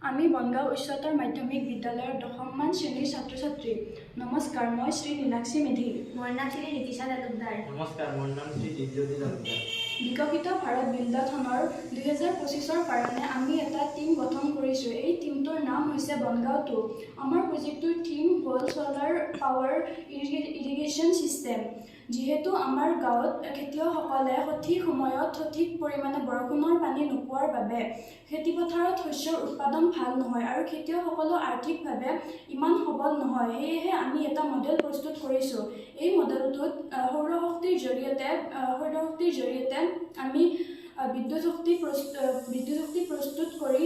আমি বনগাঁও উচ্চতৰ মাধ্যমিক বিদ্যালয়ৰ 10মান শ্ৰেণীৰ ছাত্ৰ-ছাত্ৰী। নমস্কাৰ, মই শ্ৰী নীলাক্ষী মেধি। মোৰ নাম শ্ৰী নীতিশা তালুকদাৰ। নমস্কাৰ, মোৰ নাম শ্ৰী দিব্যজ্যোতি তালুকদাৰ। বিকশিত ভাৰত বিল্ডাথনৰ 2025ৰ কাৰণে আমি এটা টীম গঠন কৰিছোঁ। এই টীমটোৰ নাম হৈছে বনগাঁও 2। আমাৰ প্ৰজেক্টটোৰ থীম হ'ল ছ'লাৰ পাৱাৰ ইৰিগেশ্যন ছিষ্টেম। যিহেতু আমাৰ গাঁৱত খেতিয়কসকলে সঠিক সময়ত সঠিক পৰিমাণে বৰষুণৰ পানী নোপোৱাৰ বাবে খেতিপথাৰত শস্যৰ উৎপাদন ভাল নহয় আৰু খেতিয়কসকলো আৰ্থিকভাৱে ইমান সবল নহয়। সেয়েহে আমি এটা মডেল প্ৰস্তুত কৰিছোঁ। এই মডেলটোত সৌৰশক্তিৰ জৰিয়তে আমি বিদ্যুৎ শক্তি প্ৰস্তুত কৰি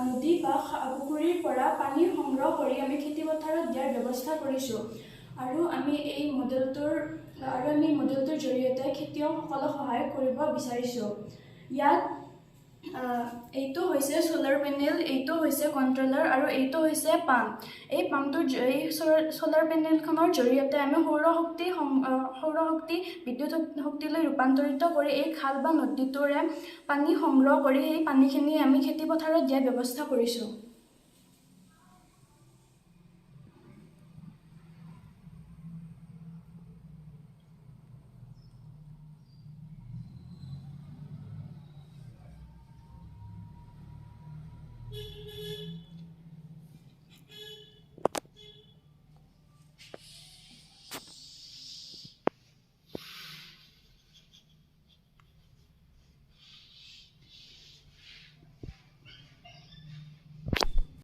নদী বা পুখুৰীৰ পৰা পানী সংগ্ৰহ কৰি আমি খেতিপথাৰত দিয়াৰ ব্যৱস্থা কৰিছোঁ। আৰু আমি এই মডেলটোৰ জৰিয়তে খেতিয়কসকলক সহায় কৰিব বিচাৰিছোঁ। ইয়াত এইটো হৈছে ছ'লাৰ পেনেল, এইটো হৈছে কণ্ট্ৰলাৰ আৰু এইটো হৈছে পাম্প। এই ছ'লাৰ পেনেলখনৰ জৰিয়তে আমি সৌৰশক্তি বিদ্যুৎ শক্তিলৈ ৰূপান্তৰিত কৰি এই খাল বা নদীটোৰে পানী সংগ্ৰহ কৰি সেই পানীখিনি আমি খেতিপথাৰত দিয়াৰ ব্যৱস্থা কৰিছোঁ।